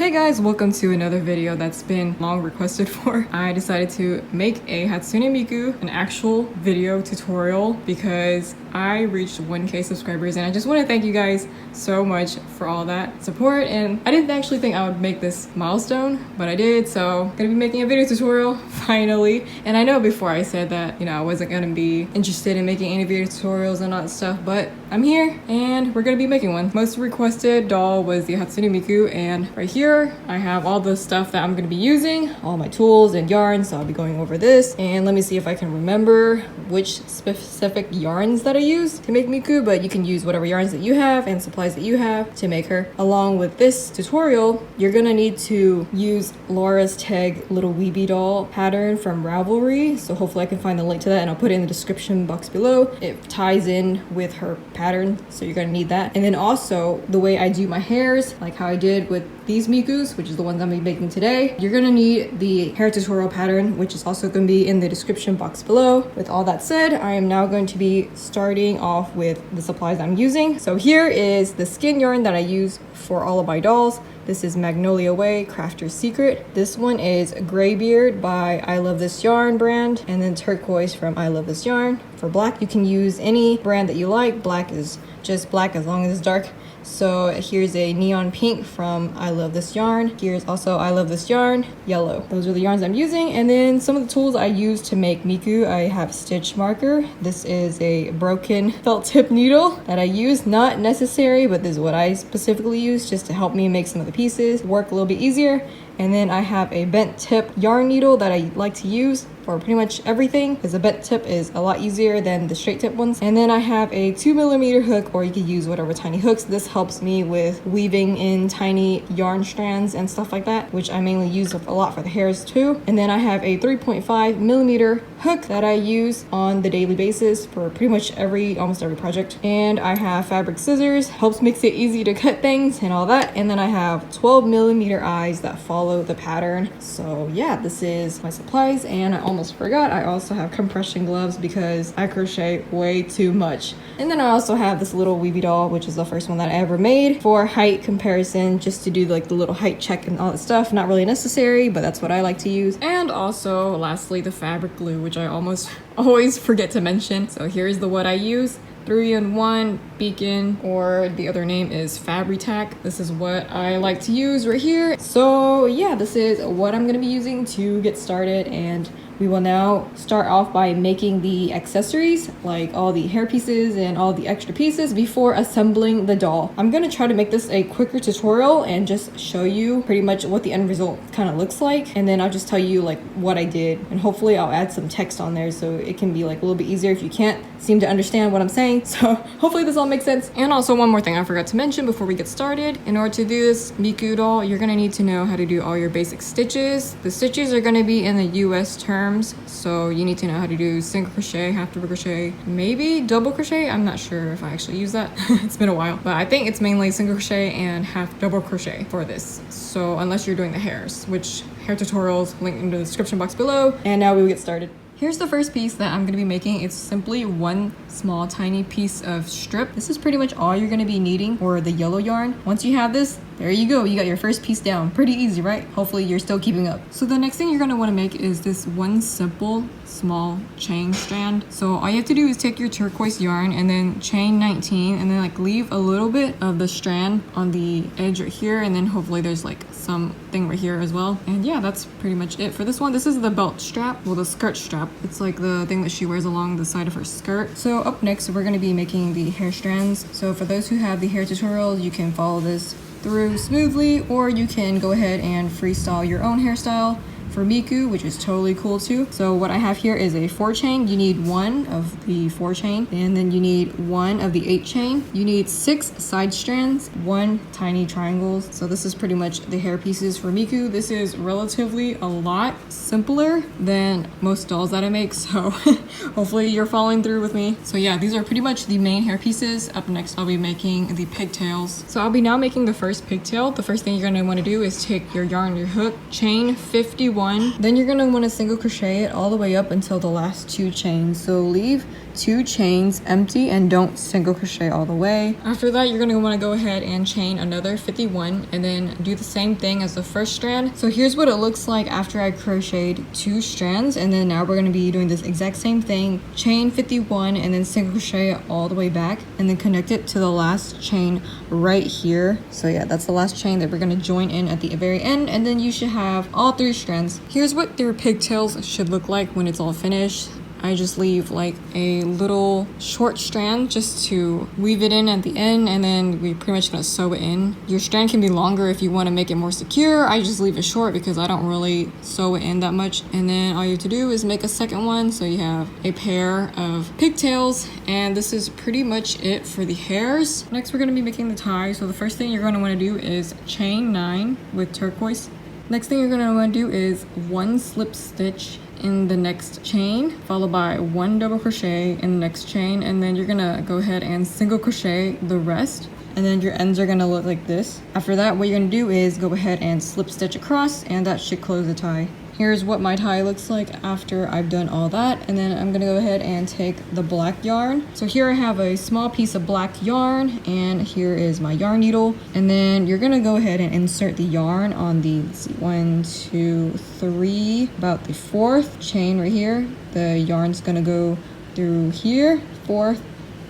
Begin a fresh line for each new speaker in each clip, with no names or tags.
Hey guys, welcome to another video that's been long requested for. I decided to make a Hatsune Miku, an actual video tutorial, because I reached 1K subscribers and I just want to thank you guys so much for all that support. And I didn't actually think I would make this milestone, but I did, so I'm gonna be making a video tutorial finally. And I know before I said that, you know, I wasn't gonna be interested in making any video tutorials and all that stuff, but I'm here and we're gonna be making one. Most requested doll was the Hatsune Miku, and right here I have all the stuff that I'm going to be using, all my tools and yarns, so I'll be going over this. And let me see if I can remember which specific yarns that I use to make Miku, but you can use whatever yarns that you have and supplies that you have to make her. Along with this tutorial, you're going to need to use Laura Tegg little weeby doll pattern from Ravelry, so hopefully I can find the link to that and I'll put it in the description box below. It ties in with her pattern, so you're going to need that. And then also the way I do my hairs, like how I did with these Mikus, which is the ones I'm gonna be making today. You're gonna need the hair tutorial pattern, which is also gonna be in the description box below. With all that said, I am now going to be starting off with the supplies I'm using. So here is the skin yarn that I use for all of my dolls. This is Magnolia Way Crafter's Secret. This one is Graybeard by I Love This Yarn brand, and then Turquoise from I Love This Yarn. For black, you can use any brand that you like. Black is just black as long as it's dark. So here's a neon pink from I Love This Yarn. Here's also I Love This Yarn, yellow. Those are the yarns I'm using. And then some of the tools I use to make Miku, I have stitch marker. This is a broken felt tip needle that I use. Not necessary, but this is what I specifically use just to help me make some of the pieces work a little bit easier. And then I have a bent tip yarn needle that I like to use for pretty much everything, because the bent tip is a lot easier than the straight tip ones. And then I have a 2mm hook, or you could use whatever tiny hooks. This helps me with weaving in tiny yarn strands and stuff like that, which I mainly use a lot for the hairs too. And then I have a 3.5mm hook that I use on the daily basis for pretty much almost every project. And I have fabric scissors, helps makes it easy to cut things and all that. And then I have 12mm eyes that follow the pattern. So yeah, this is my supplies. And I almost forgot, I also have compression gloves because I crochet way too much. And then I also have this little weeby doll, which is the first one that I ever made for height comparison, just to do like the little height check and all that stuff. Not really necessary, but that's what I like to use. And also lastly, the fabric glue, which I almost always forget to mention. So here's the what I use. 3-in-1 Beacon, or the other name is Fabri-Tac. This is what I like to use right here. So yeah, this is what I'm gonna be using to get started, and we will now start off by making the accessories, like all the hair pieces and all the extra pieces, before assembling the doll. I'm gonna try to make this a quicker tutorial and just show you pretty much what the end result kind of looks like, and then I'll just tell you like what I did, and hopefully I'll add some text on there so it can be like a little bit easier if you can't seem to understand what I'm saying. So hopefully this all makes sense. And also one more thing I forgot to mention before we get started. In order to do this Miku doll, you're gonna need to know how to do all your basic stitches. The stitches are gonna be in the US terms, so you need to know how to do single crochet, half double crochet, maybe double crochet. I'm not sure if I actually use that. It's been a while, but I think it's mainly single crochet and half double crochet for this. So unless you're doing the hairs, which hair tutorials link in the description box below. And now we will get started. Here's the first piece that I'm going to be making. It's simply one small tiny piece of strip. This is pretty much all you're going to be needing for the yellow yarn. Once you have this, there you go. You got your first piece down. Pretty easy, right? Hopefully you're still keeping up. So the next thing you're going to want to make is this one simple small chain strand. So all you have to do is take your turquoise yarn and then chain 19, and then like leave a little bit of the strand on the edge right here, and then hopefully there's like something right here as well. And yeah, that's pretty much it for this one. This is the belt strap, well, the skirt strap. It's like the thing that she wears along the side of her skirt. So up next, we're going to be making the hair strands. So for those who have the hair tutorials, you can follow this through smoothly, or you can go ahead and freestyle your own hairstyle for Miku, which is totally cool too. So what I have here is a 4 chain. You need 1 of the 4 chain, and then you need 1 of the 8 chain. You need 6 side strands, 1 tiny triangles. So this is pretty much the hair pieces for Miku. This is relatively a lot simpler than most dolls that I make, so hopefully you're following through with me. So yeah, these are pretty much the main hair pieces. Up next, I'll be making the pigtails. So I'll be now making the first pigtail. The first thing you're gonna wanna do is take your yarn, your hook, chain 51 51. Then you're gonna want to single crochet it all the way up until the last 2 chains. So leave 2 chains empty and don't single crochet all the way. After that, you're gonna want to go ahead and chain another 51 and then do the same thing as the first strand. So here's what it looks like after I crocheted 2 strands, and then now we're going to be doing this exact same thing. Chain 51 and then single crochet it all the way back and then connect it to the last chain right here. So yeah, that's the last chain that we're going to join in at the very end, and then you should have all 3 strands. Here's what their pigtails should look like when it's all finished. I just leave like a little short strand just to weave it in at the end, and then we're pretty much gonna sew it in. Your strand can be longer if you want to make it more secure. I just leave it short because I don't really sew it in that much. And then all you have to do is make a second one, so you have a pair of pigtails, and this is pretty much it for the hairs. Next, we're gonna be making the tie. So the first thing you're gonna want to do is chain 9 with turquoise. Next thing you're gonna want to do is 1 slip stitch in the next chain, followed by 1 double crochet in the next chain, and then you're gonna go ahead and single crochet the rest, and then your ends are gonna look like this. After that, what you're gonna do is go ahead and slip stitch across, and that should close the tie. Here's what my tie looks like after I've done all that, and then I'm gonna go ahead and take the black yarn. So here I have a small piece of black yarn, and here is my yarn needle, and then you're gonna go ahead and insert the yarn on the, let's see, 1, 2, 3, about the 4th chain right here. The yarn's gonna go through here, 4th,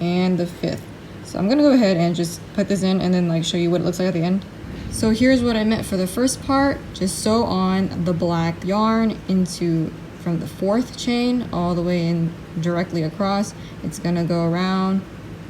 and the 5th. So I'm gonna go ahead and just put this in and then like show you what it looks like at the end. So here's what I meant for the first part. Just sew on the black yarn into from the 4th chain all the way in directly across. It's gonna go around.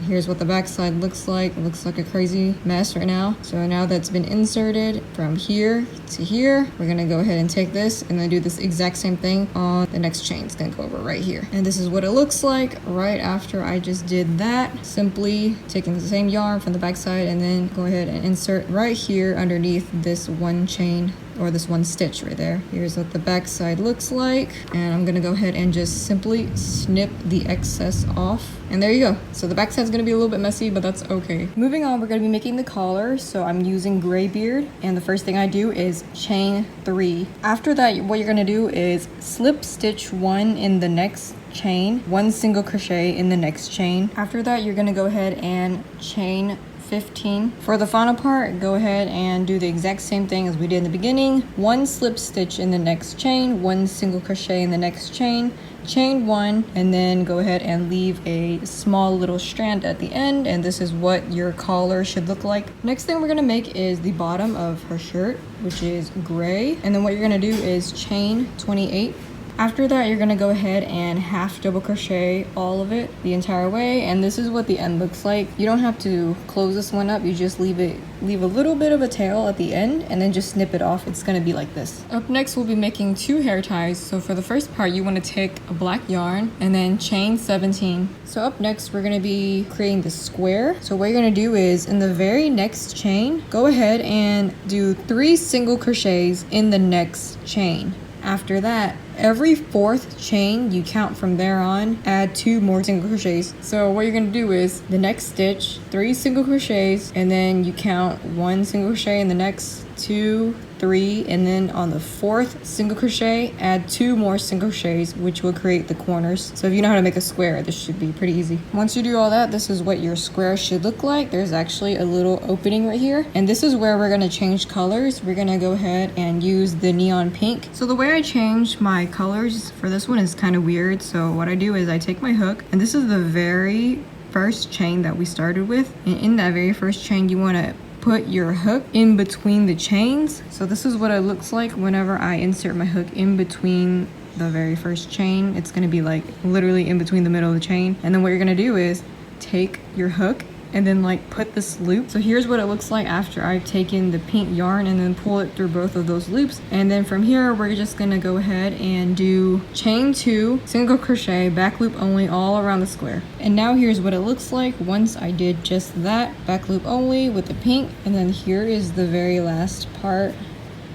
Here's what the back side looks like. It looks like a crazy mess right now. So now that's been inserted from here to here, we're gonna go ahead and take this and then do this exact same thing on the next chain. It's gonna go over right here. And this is what it looks like right after I just did that. Simply taking the same yarn from the back side and then go ahead and insert right here underneath this 1 chain, or this 1 stitch right there. Here's what the back side looks like, and I'm gonna go ahead and just simply snip the excess off, and there you go. So the back side's gonna be a little bit messy, but that's okay. Moving on, we're gonna be making the collar. So I'm using gray beard, and the first thing I do is chain 3. After that, what you're gonna do is slip stitch 1 in the next chain, 1 single crochet in the next chain. After that, you're gonna go ahead and chain 15. For the final part, go ahead and do the exact same thing as we did in the beginning. 1 slip stitch in the next chain, 1 single crochet in the next chain, chain 1, and then go ahead and leave a small little strand at the end, and this is what your collar should look like. Next thing we're gonna make is the bottom of her shirt, which is gray, and then what you're gonna do is chain 28. After that, you're gonna go ahead and half double crochet all of it the entire way, and this is what the end looks like. You don't have to close this one up, you just leave a little bit of a tail at the end and then just snip it off. It's gonna be like this. Up next, we'll be making 2 hair ties. So for the first part, you want to take a black yarn and then chain 17. So up next, we're gonna be creating the square. So what you're gonna do is in the very next chain, go ahead and do 3 single crochets in the next chain. After that, every 4th chain you count from there on, add 2 more single crochets. So what you're gonna do is the next stitch, 3 single crochets, and then you count 1 single crochet in the next, 2, 3, and then on the 4th single crochet, add 2 more single crochets, which will create the corners. So if you know how to make a square, this should be pretty easy. Once you do all that, this is what your square should look like. There's actually a little opening right here, and this is where we're gonna change colors. We're gonna go ahead and use the neon pink. So the way I change my colors for this one is kind of weird. So what I do is I take my hook, and this is the very first chain that we started with, and in that very first chain you want to put your hook in between the chains. So this is what it looks like whenever I insert my hook in between the very first chain. It's going to be like literally in between the middle of the chain, and then what you're going to do is take your hook and then like put this loop. So here's what it looks like after I've taken the pink yarn and then pull it through both of those loops. And then from here, we're just gonna go ahead and do chain 2, single crochet, back loop only all around the square. And now here's what it looks like once I did just that, back loop only with the pink. And then here is the very last part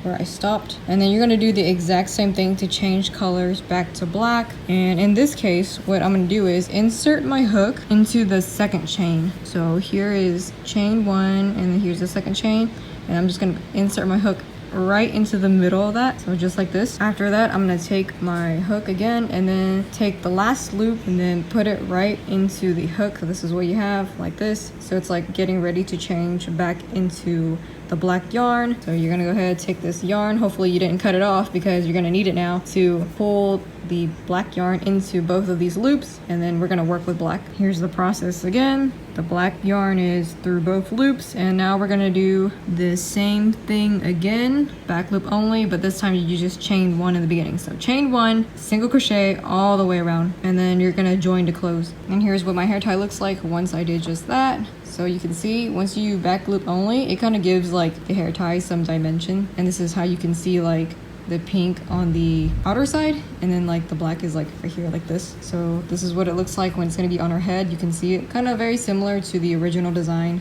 where I stopped, and then you're gonna do the exact same thing to change colors back to black. And in this case, what I'm gonna do is insert my hook into the second chain. So here is chain 1, and then here's the second chain, and I'm just gonna insert my hook right into the middle of that, so just like this. After that, I'm gonna take my hook again and then take the last loop and then put it right into the hook. So this is what you have, like this. So it's like getting ready to change back into the black yarn. So you're gonna go ahead, take this yarn, hopefully you didn't cut it off because you're gonna need it now to pull the black yarn into both of these loops, and then we're gonna work with black. Here's the process again. The black yarn is through both loops, and now we're gonna do the same thing again, back loop only, but this time you just chain one in the beginning. So chain one, single crochet all the way around, and then you're gonna join to close. And here's what my hair tie looks like once I did just that. So you can see once you back loop only, it kind of gives like the hair tie some dimension, and this is how you can see like the pink on the outer side, and then like the black is like right here like this. So this is what it looks like when it's going to be on her head. You can see it kind of very similar to the original design,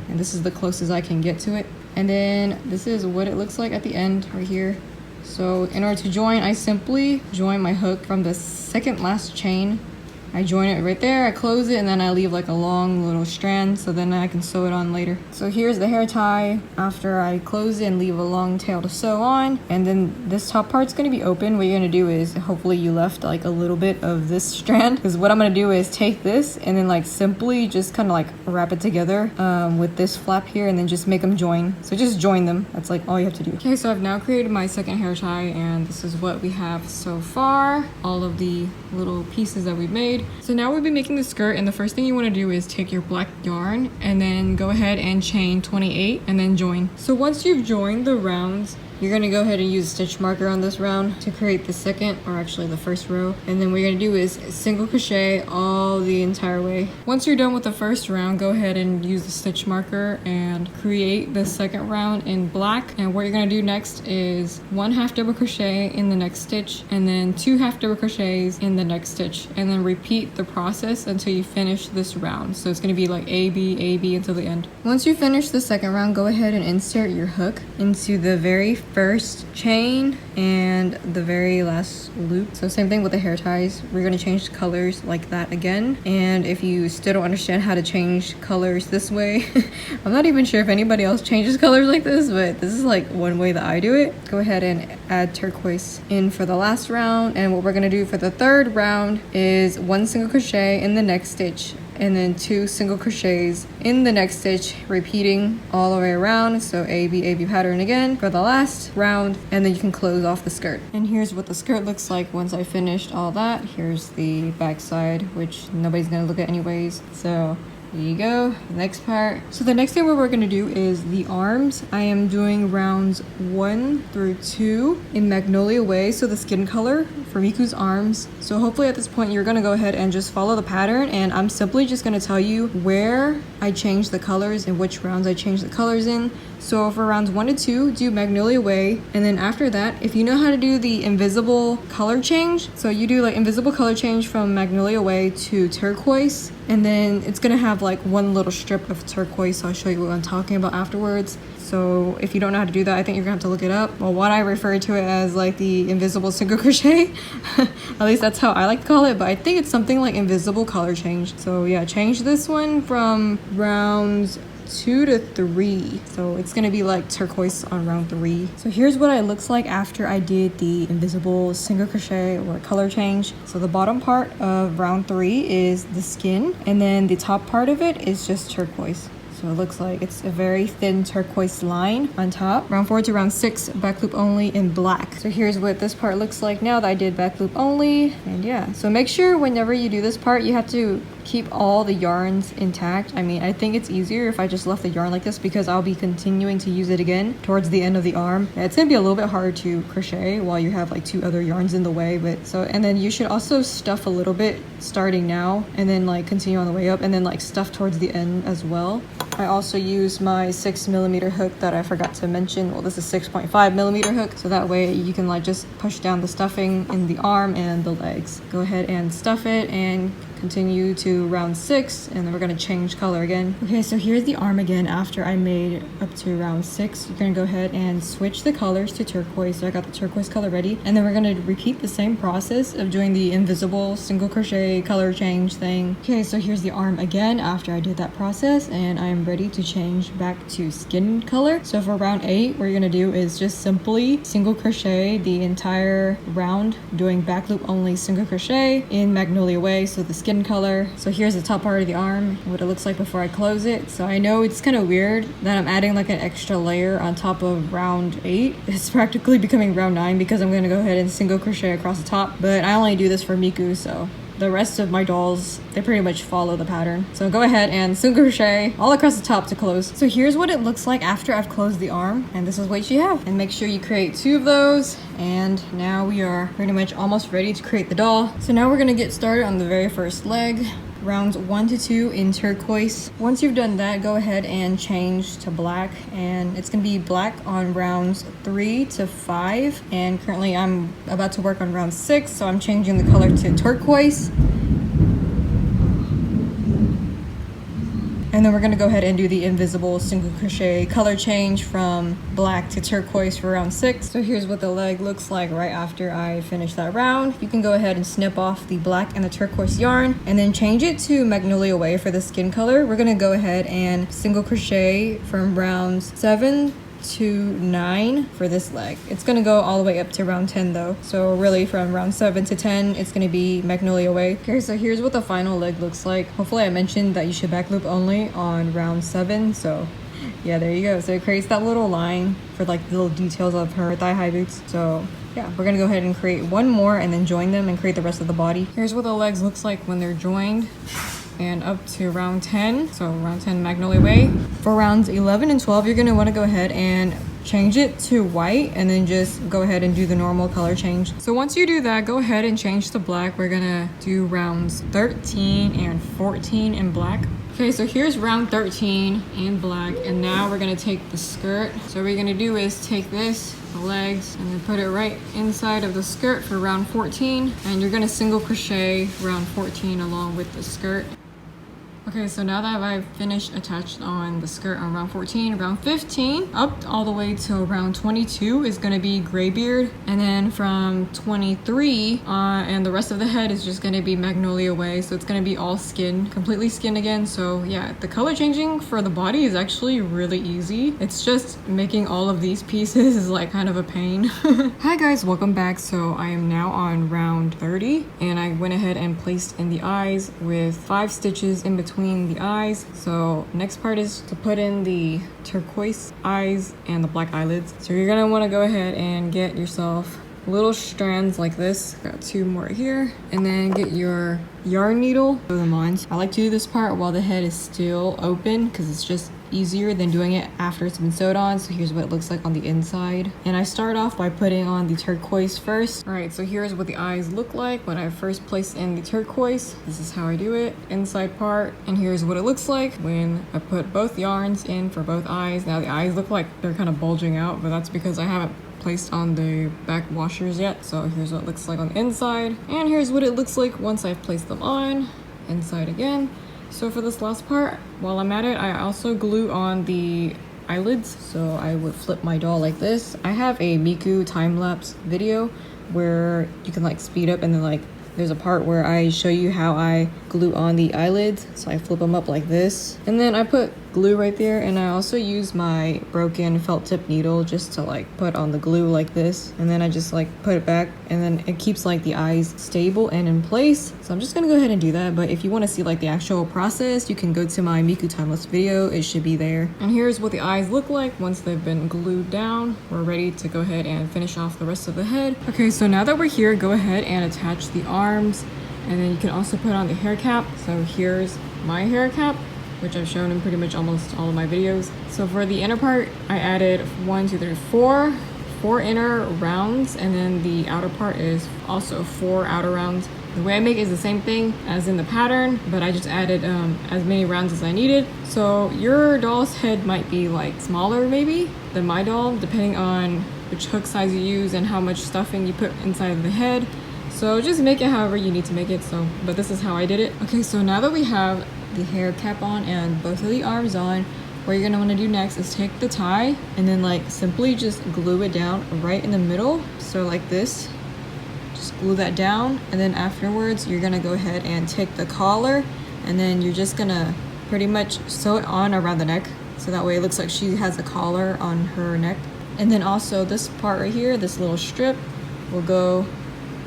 and this is the closest I can get to it. And then this is what it looks like at the end right here. So in order to join, I simply join my hook from the second last chain. I join it right there, I close it, and then I leave like a long little strand so then I can sew it on later. So here's the hair tie after I close it and leave a long tail to sew on. And then this top part's gonna be open. What you're gonna do is, hopefully you left like a little bit of this strand, because what I'm gonna do is take this and then like simply just kind of like wrap it together with this flap here, and then just make them join. So just join them, that's like all you have to do. Okay, so I've now created my second hair tie, and this is what we have so far. All of the little pieces that we've made. So now we'll be making the skirt, and the first thing you want to do is take your black yarn and then go ahead and chain 28 and then join. So once you've joined the rounds, you're going to go ahead and use a stitch marker on this round to create the second, or actually the first row. And then what you're going to do is single crochet all the entire way. Once you're done with the first round, go ahead and use the stitch marker and create the second round in black. And what you're going to do next is 1 half double crochet in the next stitch, and then 2 half double crochets in the next stitch, and then repeat the process until you finish this round. So it's going to be like A, B until the end. Once you finish the second round, go ahead and insert your hook into the very first chain and the very last loop. So same thing with the hair ties. We're going to change colors like that again. And if you still don't understand how to change colors this way, I'm not even sure if anybody else changes colors like this, but this is like one way that I do it. Go ahead and add turquoise in for the last round. And what we're going to do for the third round is 1 single crochet in the next stitch, and then 2 single crochets in the next stitch, repeating all the way around. So A, B pattern again for the last round, and then you can close off the skirt. And here's what the skirt looks like once I finished all that. Here's the back side, which nobody's gonna look at anyways. So there you go, next part. So the next thing we're gonna do is the arms. I am doing rounds 1 through 2 in Magnolia Way, so the skin color for Miku's arms. So hopefully at this point you're gonna go ahead and just follow the pattern, and I'm simply just gonna tell you where I change the colors and which rounds I change the colors in. So for rounds 1 to 2, do Magnolia Way, and then after that, if you know how to do the invisible color change, so you do like invisible color change from Magnolia Way to turquoise, and then it's gonna have like one little strip of turquoise. So I'll show you what I'm talking about afterwards. So if you don't know how to do that, I think you're gonna have to look it up. Well, what I refer to it as like the invisible single crochet. At least that's how I like to call it, but I think it's something like invisible color change. So yeah, change this one from rounds 2 to 3, so it's gonna be like turquoise on round 3. So here's what it looks like after I did the invisible single crochet or color change. So the bottom part of round 3 is the skin, and then the top part of it is just turquoise. So it looks like it's a very thin turquoise line on top. Round 4 to round 6, back loop only in black. So here's what this part looks like now that I did back loop only. And yeah, so make sure whenever you do this part, you have to keep all the yarns intact. I mean, I think it's easier if I just left the yarn like this, because I'll be continuing to use it again towards the end of the arm. Yeah, it's gonna be a little bit hard to crochet while you have like 2 other yarns in the way, but so, and then you should also stuff a little bit starting now, and then like continue on the way up, and then like stuff towards the end as well. I also use my 6mm hook that I forgot to mention. Well, this is 6.5mm hook, so that way you can like just push down the stuffing in the arm and the legs. Go ahead and stuff it and continue to round 6, and then we're gonna change color again. Okay, so here's the arm again after I made up to round 6. You're gonna go ahead and switch the colors to turquoise. So I got the turquoise color ready, and then we're gonna repeat the same process of doing the invisible single crochet color change thing. Okay, so here's the arm again after I did that process, and I'm ready to change back to skin color. So for round 8, what you're gonna do is just simply single crochet the entire round, doing back loop only single crochet in Magnolia Way, so the skin color. So here's the top part of the arm, what it looks like before I close it. So I know it's kind of weird that I'm adding like an extra layer on top of round 8. It's practically becoming round 9 because I'm going to go ahead and single crochet across the top, but I only do this for Miku, so the rest of my dolls, they pretty much follow the pattern. So go ahead and single crochet all across the top to close. So here's what it looks like after I've closed the arm, and this is what you have. And make sure you create 2 of those, and now we are pretty much almost ready to create the doll. So now we're gonna get started on the very first leg. Rounds 1 to 2 in turquoise. Once you've done that, go ahead and change to black, and it's gonna be black on rounds 3 to 5, and currently I'm about to work on round 6, so I'm changing the color to turquoise. And then we're gonna go ahead and do the invisible single crochet color change from black to turquoise for round 6. So here's what the leg looks like right after I finish that round. You can go ahead and snip off the black and the turquoise yarn and then change it to Magnolia Way for the skin color. We're gonna go ahead and single crochet from rounds 7 to 9 for this leg. It's gonna go all the way up to round 10 though. So really from round 7 to 10, it's gonna be Magnolia Way. Okay, so here's what the final leg looks like. Hopefully I mentioned that you should back loop only on round 7. So yeah, there you go. So it creates that little line for like the little details of her thigh high boots. So yeah, we're gonna go ahead and create one more and then join them and create the rest of the body. Here's what the legs looks like when they're joined, and up to round 10. So round 10 Magnolia Way. For rounds 11 and 12, you're gonna wanna go ahead and change it to white and then just go ahead and do the normal color change. So once you do that, go ahead and change to black. We're gonna do rounds 13 and 14 in black. Okay, so here's round 13 in black, and now we're gonna take the skirt. So what we're gonna do is take this, the legs, and then put it right inside of the skirt for round 14, and you're gonna single crochet round 14 along with the skirt. Okay, so now that I've finished attached on the skirt on round 14, round 15 up all the way till round 22 is going to be Graybeard, and then from 23 and the rest of the head is just going to be Magnolia Way. So it's going to be all skin, completely skin again. So yeah, the color changing for the body is actually really easy. It's just making all of these pieces is like kind of a pain. Hi guys, welcome back. So I am now on round 30, and I went ahead and placed in the eyes with 5 stitches in between the eyes. So next part is to put in the turquoise eyes and the black eyelids. So you're gonna want to go ahead and get yourself little strands like this. Got 2 more here, and then get your yarn needle, throw them on. I like to do this part while the head is still open because it's just easier than doing it after it's been sewed on. So here's what it looks like on the inside, and I start off by putting on the turquoise first. All right, so here's what the eyes look like when I first place in the turquoise. This is how I do it, inside part, and here's what it looks like when I put both yarns in for both eyes. Now the eyes look like they're kind of bulging out, but that's because I haven't placed on the back washers yet. So here's what it looks like on the inside, and here's what it looks like once I've placed them on, inside again. So for this last part, while I'm at it, I also glue on the eyelids. So I would flip my doll like this. I have a Miku time-lapse video where you can like speed up, and then like there's a part where I show you how I glue on the eyelids. So I flip them up like this, and then I put glue right there, and I also use my broken felt tip needle just to like put on the glue like this, and then I just like put it back, and then it keeps like the eyes stable and in place. So I'm just gonna go ahead and do that, but if you want to see like the actual process, you can go to my Miku timeless video. It should be there. And here's what the eyes look like once they've been glued down. We're ready to go ahead and finish off the rest of the head. Okay, so now that we're here, go ahead and attach the arms, and then you can also put on the hair cap. So here's my hair cap, which I've shown in pretty much almost all of my videos. So for the inner part, I added 4 inner rounds, and then the outer part is also 4 outer rounds. The way I make it is the same thing as in the pattern, but I just added as many rounds as I needed. So your doll's head might be like smaller maybe than my doll, depending on which hook size you use and how much stuffing you put inside of the head. So just make it however you need to make it. So, but this is how I did it. Okay, so now that we have the hair cap on and both of the arms on, what you're gonna wanna do next is take the tie and then like simply just glue it down right in the middle. So like this, just glue that down. And then afterwards, you're gonna go ahead and take the collar and then you're just gonna pretty much sew it on around the neck. So that way it looks like she has a collar on her neck. And then also this part right here, this little strip will go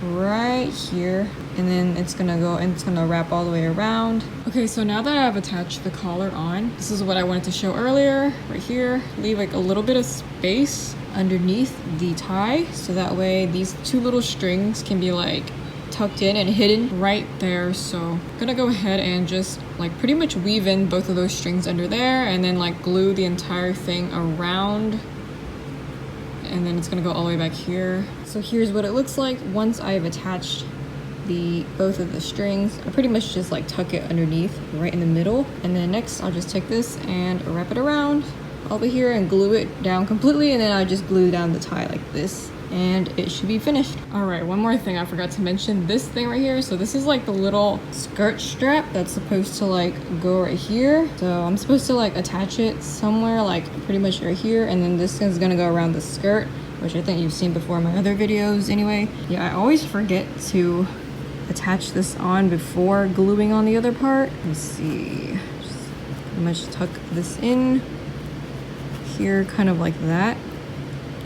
right here, and then it's gonna go and it's gonna wrap all the way around. Okay, so now that I've attached the collar on, this is what I wanted to show earlier. Right here, leave like a little bit of space underneath the tie, so that way these two little strings can be like tucked in and hidden right there. So I'm gonna go ahead and just like pretty much weave in both of those strings under there and then like glue the entire thing around, and then it's gonna go all the way back here. So here's what it looks like once I've attached both of the strings. I pretty much just like tuck it underneath right in the middle, and then next I'll just take this and wrap it around over here and glue it down completely, and then I just glue down the tie like this and it should be finished. All right, one more thing I forgot to mention, this thing right here. So this is like the little skirt strap that's supposed to like go right here. So I'm supposed to like attach it somewhere like pretty much right here, and then this is gonna go around the skirt, which I think you've seen before in my other videos anyway. Yeah, I always forget to attach this on before gluing on the other part. Let's see, just pretty much tuck this in here, kind of like that.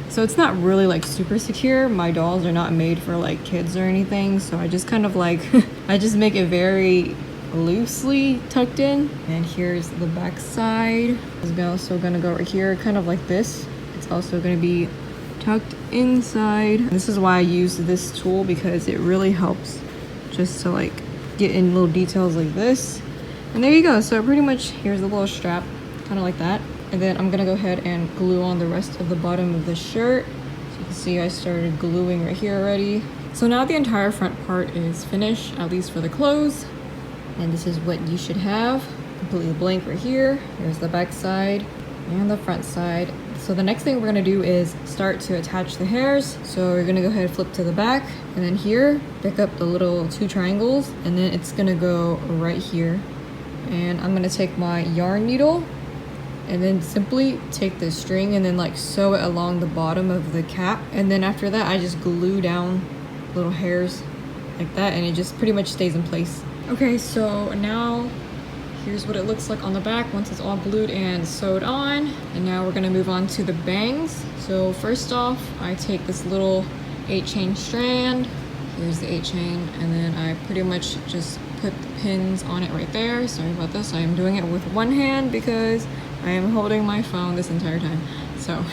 So it's not really like super secure. My dolls are not made for like kids or anything, so I just kind of like I just make it very loosely tucked in. And here's the back side. It's also gonna go right here, kind of like this. It's also gonna be tucked inside. This is why I use this tool, because it really helps just to like get in little details like this. And there you go. So pretty much here's the little strap, kind of like that. And then I'm gonna go ahead and glue on the rest of the bottom of the shirt. So you can see I started gluing right here already. So now the entire front part is finished, at least for the clothes. And this is what you should have. Completely blank right here. Here's the back side and the front side. So the next thing we're gonna do is start to attach the hairs. So we're gonna go ahead and flip to the back, and then here, pick up the little 2 triangles, and then it's gonna go right here. And I'm gonna take my yarn needle and then simply take the string and then like sew it along the bottom of the cap. And then after that, I just glue down little hairs like that, and it just pretty much stays in place. Okay, so now here's what it looks like on the back once it's all glued and sewed on. And now we're gonna move on to the bangs. So first off, I take this little 8-chain strand. Here's the 8-chain, and then I pretty much just put the pins on it right there. Sorry about this, I am doing it with one hand because I am holding my phone this entire time. So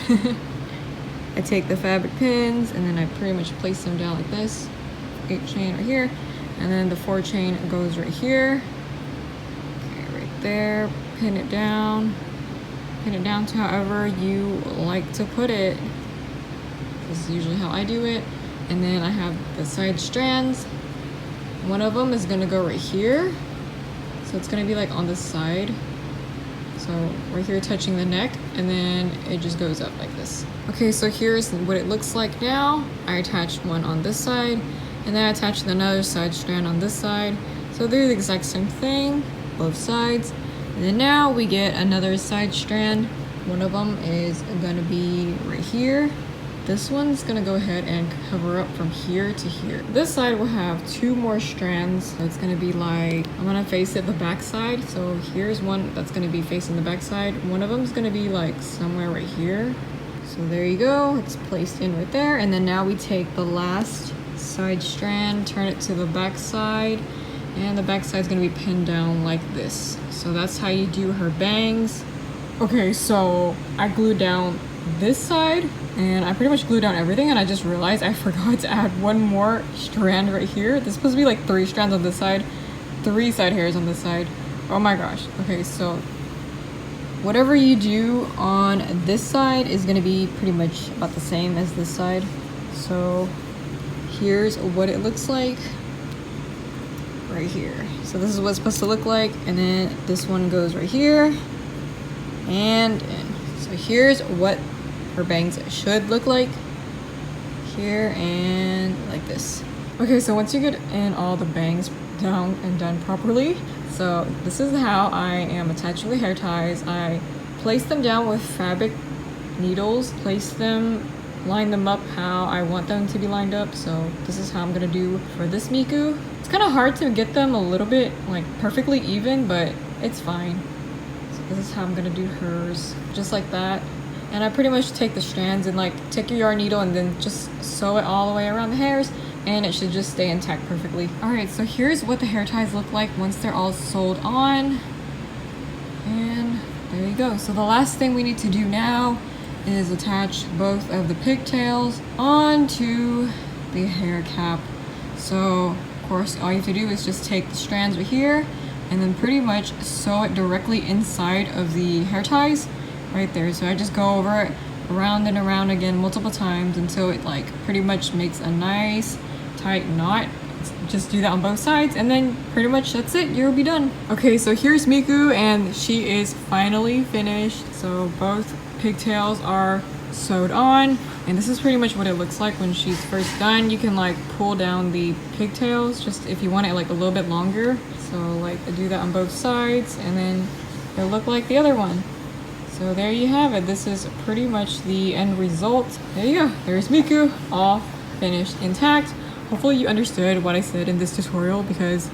I take the fabric pins and then I pretty much place them down like this. 8-chain right here, and then the 4-chain goes right here. Okay, right there. Pin it down to however you like to put it. This is usually how I do it. And then I have the side strands. One of them is gonna go right here, so it's gonna be like on this side. So right here touching the neck, and then it just goes up like this. Okay, so here's what it looks like now. I attached one on this side, and then I attached another side strand on this side. So they're the exact same thing, both sides. And then now we get another side strand. One of them is gonna be right here. This one's gonna go ahead and cover up from here to here. This side will have 2 more strands. So it's gonna be like, I'm gonna face it the back side. So here's one that's gonna be facing the back side. One of them is gonna be like somewhere right here. So there you go, it's placed in right there. And then now we take the last side strand, turn it to the back side, and the back side is gonna be pinned down like this. So that's how you do her bangs. Okay, so I glued down this side, and I pretty much glued down everything, and I just realized I forgot to add one more strand right here. There's supposed to be like 3 strands on this side, 3 side hairs on this side. Oh my gosh. Okay, so whatever you do on this side is gonna be pretty much about the same as this side. So here's what it looks like right here. So this is what it's supposed to look like, and then this one goes right here and in. So here's what her bangs should look like, here and like this. Okay, so once you get in all the bangs down and done properly, so this is how I am attaching the hair ties. I place them down with fabric needles, line them up how I want them to be lined up. So this is how I'm gonna do for this Miku. It's kind of hard to get them a little bit like perfectly even, but it's fine. So this is how I'm gonna do hers, just like that. And I pretty much take the strands and like take your yarn needle and then just sew it all the way around the hairs, and it should just stay intact perfectly. All right, so here's what the hair ties look like once they're all sewed on. And there you go. So the last thing we need to do now is attach both of the pigtails onto the hair cap. So of course all you have to do is just take the strands right here and then pretty much sew it directly inside of the hair ties right there. So I just go over it around and around again multiple times until it like pretty much makes a nice tight knot. Just do that on both sides and then pretty much that's it, you'll be done. Okay, so here's Miku and she is finally finished. So both pigtails are sewed on, and this is pretty much what it looks like when she's first done. You can like pull down the pigtails just if you want it like a little bit longer. So like I do that on both sides and then it'll look like the other one. So there you have it. This is pretty much the end result. There you go. There's Miku, all finished intact. Hopefully you understood what I said in this tutorial because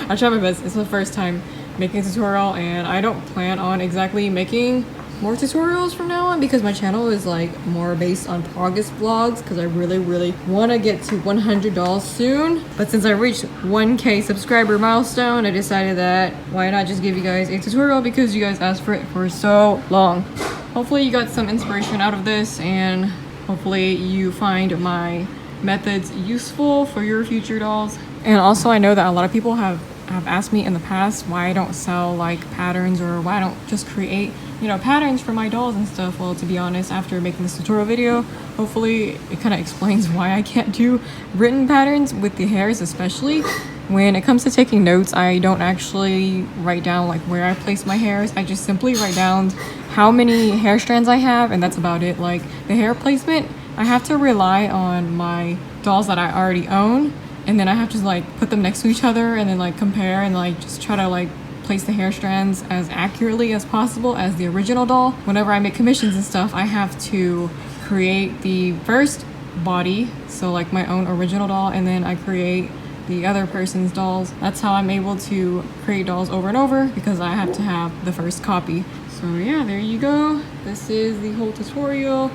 I try my best. It's the first time making a tutorial and I don't plan on exactly making more tutorials from now on because my channel is like more based on progress vlogs because I really want to get to $100 soon. But since I reached 1K subscriber milestone, I decided that why not just give you guys a tutorial because you guys asked for it for so long. Hopefully you got some inspiration out of this and hopefully you find my methods useful for your future dolls. And also I know that a lot of people have asked me in the past why I don't sell like patterns or why I don't just create, you know, patterns for my dolls and stuff. Well, to be honest, after making this tutorial video, hopefully it kind of explains why I can't do written patterns with the hairs, especially when it comes to taking notes. I don't actually write down like where I place my hairs. I just simply write down how many hair strands I have and that's about it. Like the hair placement, I have to rely on my dolls that I already own, and then I have to like put them next to each other and then like compare and like just try to like place the hair strands as accurately as possible as the original doll. Whenever I make commissions and stuff, I have to create the first body, so like my own original doll, and then I create the other person's dolls. That's how I'm able to create dolls over and over because I have to have the first copy. So yeah, there you go. This is the whole tutorial.